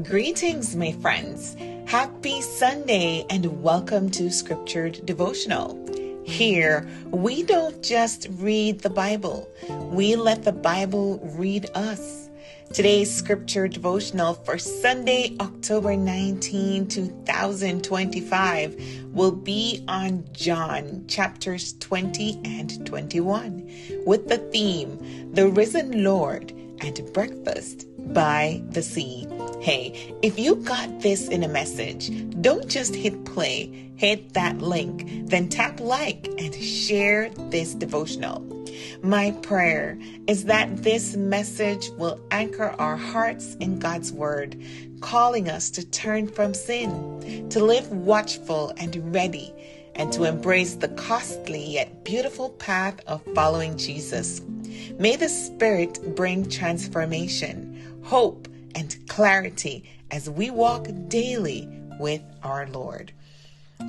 Greetings, my friends. Happy Sunday and welcome to Scriptured Devotional. Here, we don't just read the Bible, we let the Bible read us. Today's Scripture Devotional for Sunday, October 19, 2025 will be on John chapters 20 and 21 with the theme, The Risen Lord and Breakfast by the Sea. Hey, if you got this in a message, don't just hit play, hit that link, then tap like and share this devotional. My prayer is that this message will anchor our hearts in God's Word, calling us to turn from sin, to live watchful and ready, and to embrace the costly yet beautiful path of following Jesus. May the Spirit bring transformation, hope, and clarity as we walk daily with our Lord.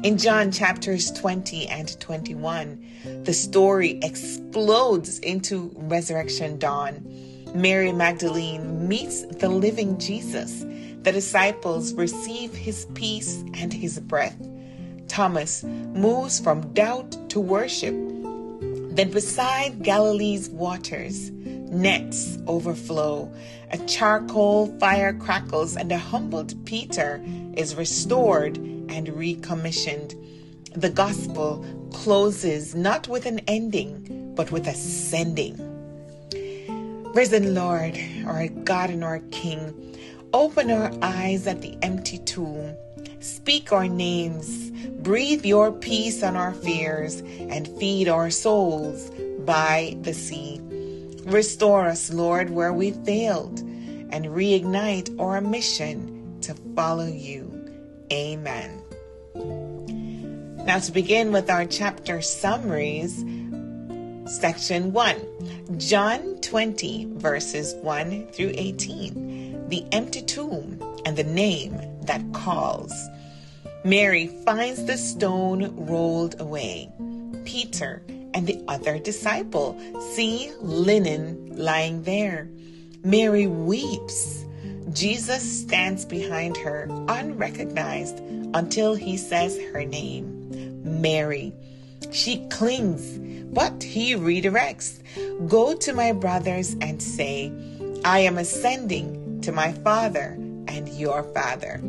In John chapters 20 and 21, the story explodes into resurrection dawn. Mary Magdalene meets the living Jesus. The disciples receive his peace and his breath. Thomas moves from doubt to worship. Then beside Galilee's waters, nets overflow, a charcoal fire crackles, and a humbled Peter is restored and recommissioned. The gospel closes not with an ending, but with a sending. Risen Lord, our God and our King, open our eyes at the empty tomb. Speak our names, breathe your peace on our fears, and feed our souls by the sea. Restore us, Lord, where we failed, and reignite our mission to follow you. Amen. Now to begin with our chapter summaries, Section 1, John 20, verses 1 through 18, the empty tomb and the name that calls. Mary finds the stone rolled away. Peter and the other disciple see linen lying there. Mary weeps. Jesus stands behind her, unrecognized, until he says her name, Mary. She clings, but he redirects. Go to my brothers and say, I am ascending to my Father and your Father.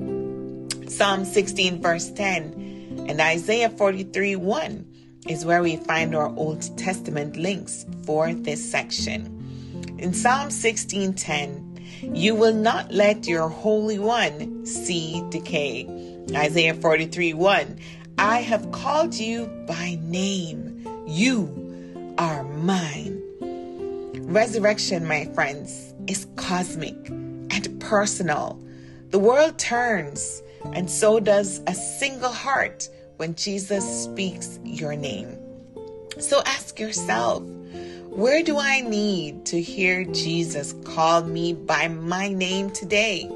Psalm 16 verse 10 and Isaiah 43 1 is where we find our Old Testament links for this section. In Psalm 16:10, you will not let your Holy One see decay. Isaiah 43 1, I have called you by name. You are mine. Resurrection, my friends, is cosmic and personal. The world turns, and so does a single heart when Jesus speaks your name. So ask yourself, where do I need to hear Jesus call me by my name today?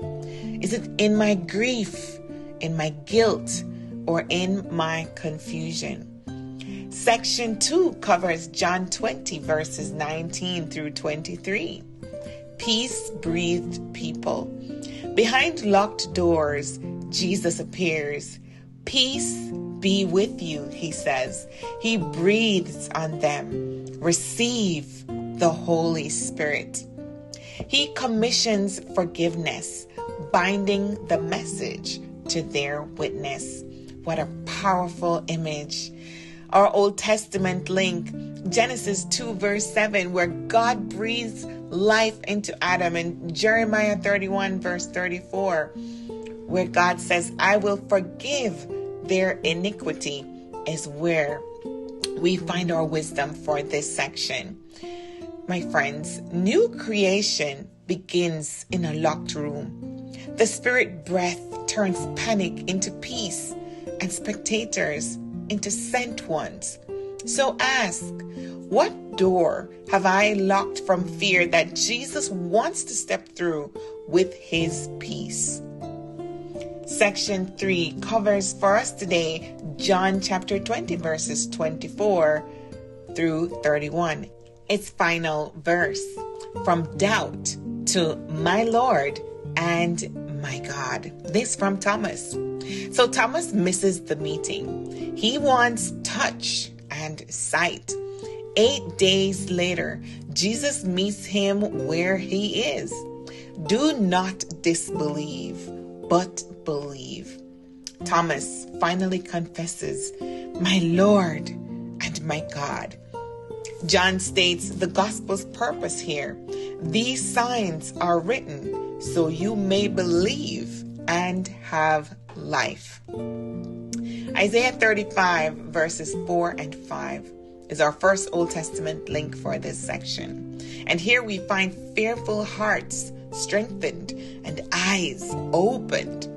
Is it in my grief, in my guilt, or in my confusion? Section 2 covers John 20 verses 19 through 23. Peace-breathed people. Behind locked doors, Jesus appears. Peace be with you, he says. He breathes on them. Receive the Holy Spirit. He commissions forgiveness, binding the message to their witness. What a powerful image. Our Old Testament link, Genesis 2 verse 7, where God breathes life into Adam, and Jeremiah 31 verse 34, where God says, I will forgive their iniquity, is where we find our wisdom for this section. My friends, new creation begins in a locked room. The Spirit breath turns panic into peace and spectators into sent ones. So ask, what door have I locked from fear that Jesus wants to step through with his peace? Section 3 covers for us today John chapter 20 verses 24 through 31. Its final verse, from doubt to my Lord and my God. This from Thomas. So Thomas misses the meeting. He wants touch and sight. 8 days later, Jesus meets him where he is. Do not disbelieve, but believe. Thomas finally confesses, my Lord and my God. John states the gospel's purpose here. These signs are written so you may believe and have life. Isaiah 35 verses 4 and 5 is our first Old Testament link for this section. And here we find fearful hearts strengthened and eyes opened.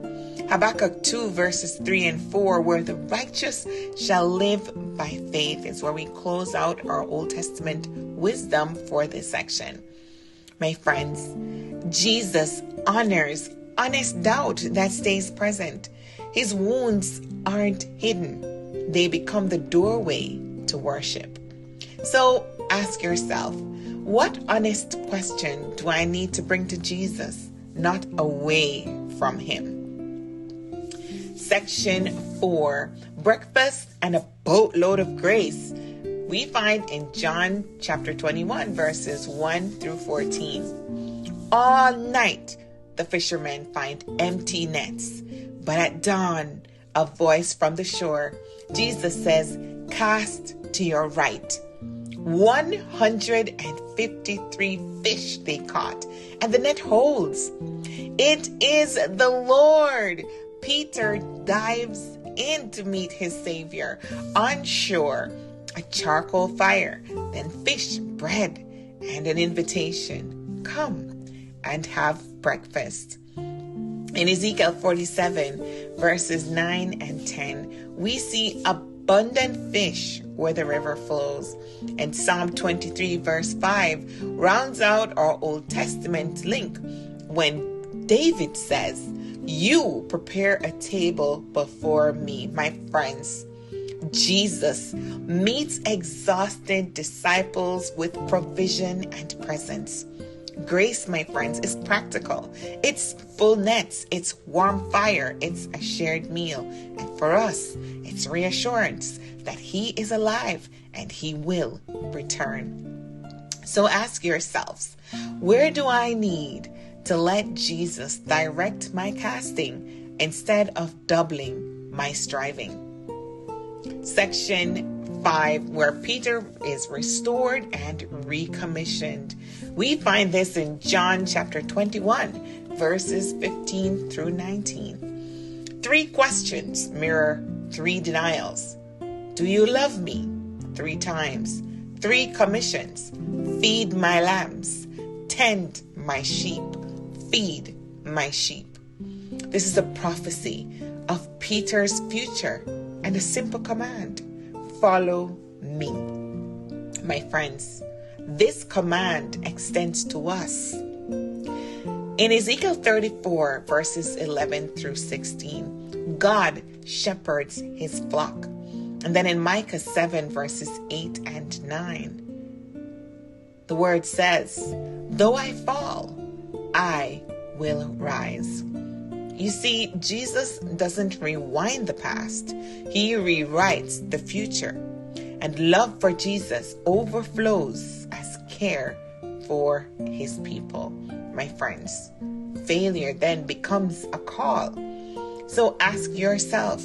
Habakkuk 2 verses 3 and 4, where the righteous shall live by faith, is where we close out our Old Testament wisdom for this section. My friends, Jesus honors honest doubt that stays present. His wounds aren't hidden. They become the doorway to worship. So ask yourself, what honest question do I need to bring to Jesus, not away from him? Section 4, breakfast and a boatload of grace, we find in John chapter 21 verses 1 through 14. All night the fishermen find empty nets, but at dawn a voice from the shore. Jesus says, cast to your right. 153 fish they caught, and the net holds. It is the Lord. Peter dives in to meet his Savior. On shore, a charcoal fire, then fish, bread, and an invitation. Come and have breakfast. In Ezekiel 47, verses 9 and 10, we see abundant fish where the river flows. And Psalm 23, verse 5, rounds out our Old Testament link when David says, you prepare a table before me. My friends, Jesus meets exhausted disciples with provision and presence. Grace, my friends, is practical. It's full nets, it's warm fire, it's a shared meal. And for us, it's reassurance that he is alive and he will return. So ask yourselves, where do I need to let Jesus direct my casting instead of doubling my striving? Section 5, where Peter is restored and recommissioned. We find this in John chapter 21, verses 15 through 19. 3 questions mirror 3 denials. Do you love me? 3 times. 3 commissions. Feed my lambs. Tend my sheep. Feed my sheep. This is a prophecy of Peter's future and a simple command. Follow me. My friends, this command extends to us. In Ezekiel 34, verses 11 through 16, God shepherds his flock. And then in Micah 7, verses 8 and 9, the word says, though I fall, I will rise. You see, Jesus doesn't rewind the past. He rewrites the future. And love for Jesus overflows as care for his people. My friends, failure then becomes a call. So ask yourself,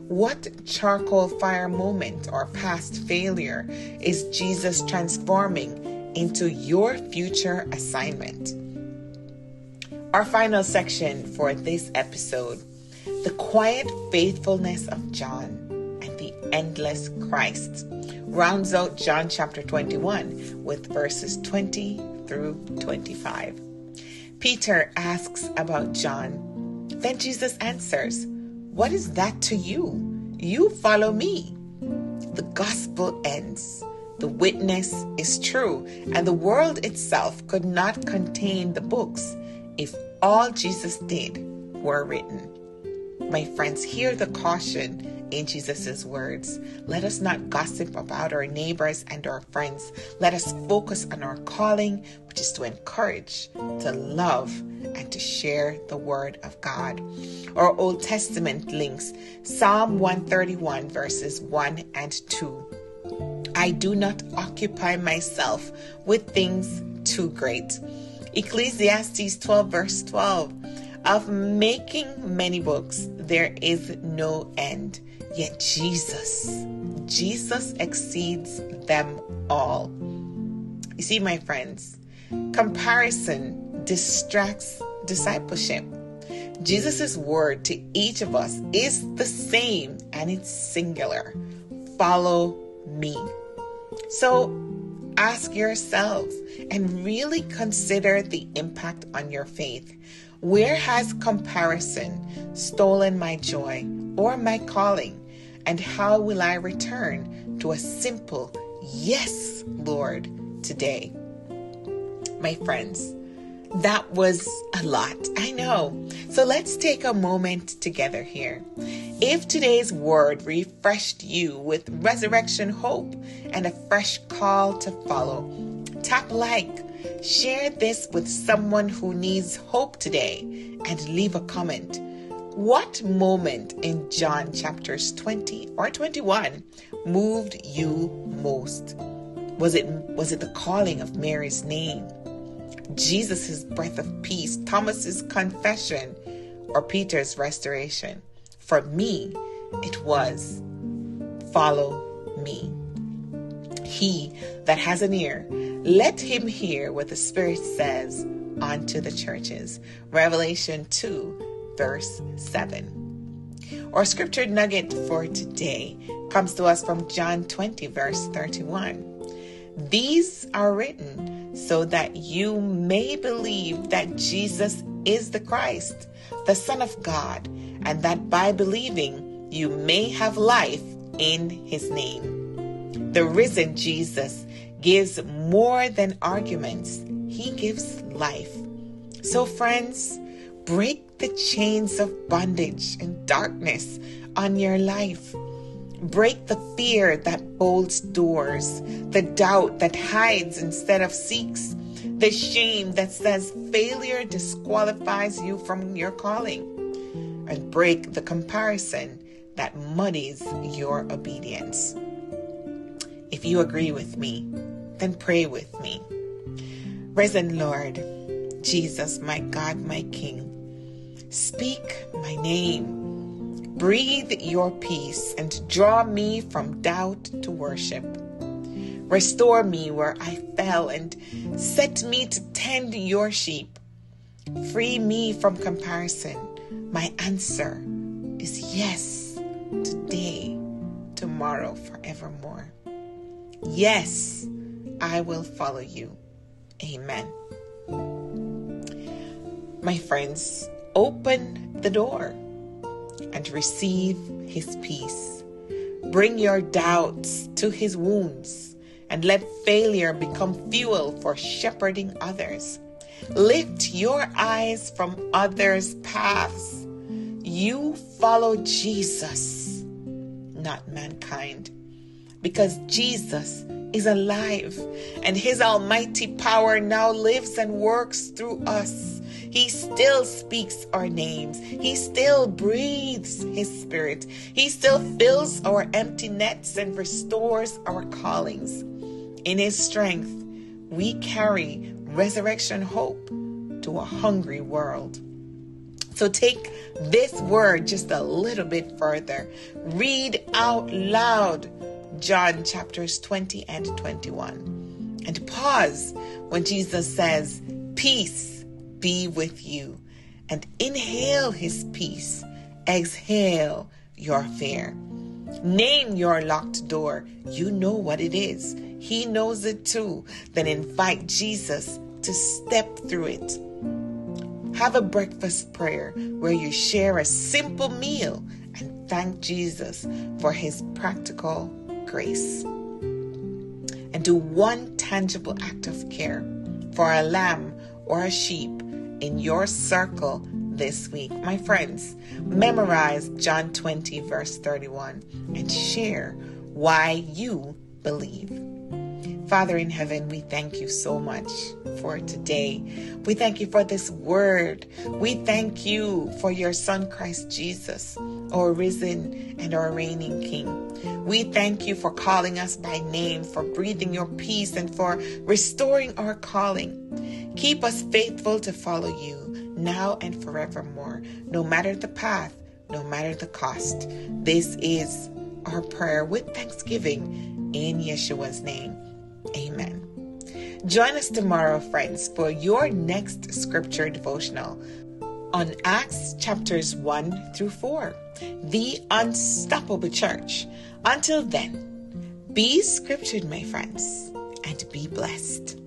what charcoal fire moment or past failure is Jesus transforming into your future assignment? Our final section for this episode, the quiet faithfulness of John and the endless Christ, rounds out John chapter 21 with verses 20 through 25. Peter asks about John. Then Jesus answers, what is that to you? You follow me. The gospel ends. The witness is true, and the world itself could not contain the books if all Jesus did were written. My friends, hear the caution in Jesus' words. Let us not gossip about our neighbors and our friends. Let us focus on our calling, which is to encourage, to love, and to share the word of God. Our Old Testament links, Psalm 131 verses 1 and 2. I do not occupy myself with things too great. Ecclesiastes 12 verse 12. Of making many books, there is no end. Yet Jesus exceeds them all. You see, my friends, comparison distracts discipleship. Jesus' word to each of us is the same, and it's singular. Follow me. So ask yourselves and really consider the impact on your faith. Where has comparison stolen my joy or my calling? And how will I return to a simple yes, Lord, today? My friends, that was a lot, I know. So let's take a moment together here. If today's word refreshed you with resurrection hope and a fresh call to follow, tap like, share this with someone who needs hope today, and leave a comment. What moment in John chapters 20 or 21 moved you most? Was it the calling of Mary's name, Jesus' breath of peace, Thomas's confession, or Peter's restoration? For me, it was follow me. He that has an ear, let him hear what the Spirit says unto the churches. Revelation 2, verse 7. Our scripture nugget for today comes to us from John 20, verse 31. These are written so that you may believe that Jesus is the Christ, the Son of God, and that by believing you may have life in his name. The risen Jesus gives more than arguments. He gives life. So friends, break the chains of bondage and darkness on your life. Break the fear that bolts doors, the doubt that hides instead of seeks, the shame that says failure disqualifies you from your calling, and break the comparison that muddies your obedience. If you agree with me, then pray with me. Risen Lord, Jesus, my God, my King, speak my name. Breathe your peace and draw me from doubt to worship. Restore me where I fell and set me to tend your sheep. Free me from comparison. My answer is yes, today, tomorrow, forevermore. Yes, I will follow you. Amen. My friends, open the door and receive his peace. Bring your doubts to his wounds and let failure become fuel for shepherding others. Lift your eyes from others' paths. You follow Jesus, not mankind, because Jesus is alive and his almighty power now lives and works through us. He still speaks our names. He still breathes his spirit. He still fills our empty nets and restores our callings. In his strength, we carry resurrection hope to a hungry world. So take this word just a little bit further. Read out loud John chapters 20 and 21. And pause when Jesus says, peace be with you. And inhale his peace. Exhale your fear. Name your locked door. You know what it is. He knows it too. Then invite Jesus to step through it. Have a breakfast prayer where you share a simple meal and thank Jesus for his practical grace. And do one tangible act of care for a lamb or a sheep in your circle this week, my friends, memorize John 20, verse 31, and share why you believe. Father in heaven, we thank you so much for today. We thank you for this word. We thank you for your Son, Christ Jesus, our risen and our reigning King. We thank you for calling us by name, for breathing your peace, and for restoring our calling. Keep us faithful to follow you now and forevermore, no matter the path, no matter the cost. This is our prayer with thanksgiving in Yeshua's name. Amen. Join us tomorrow, friends, for your next scripture devotional on Acts chapters 1 through 4, the unstoppable church. Until then, be scriptured, my friends, and be blessed.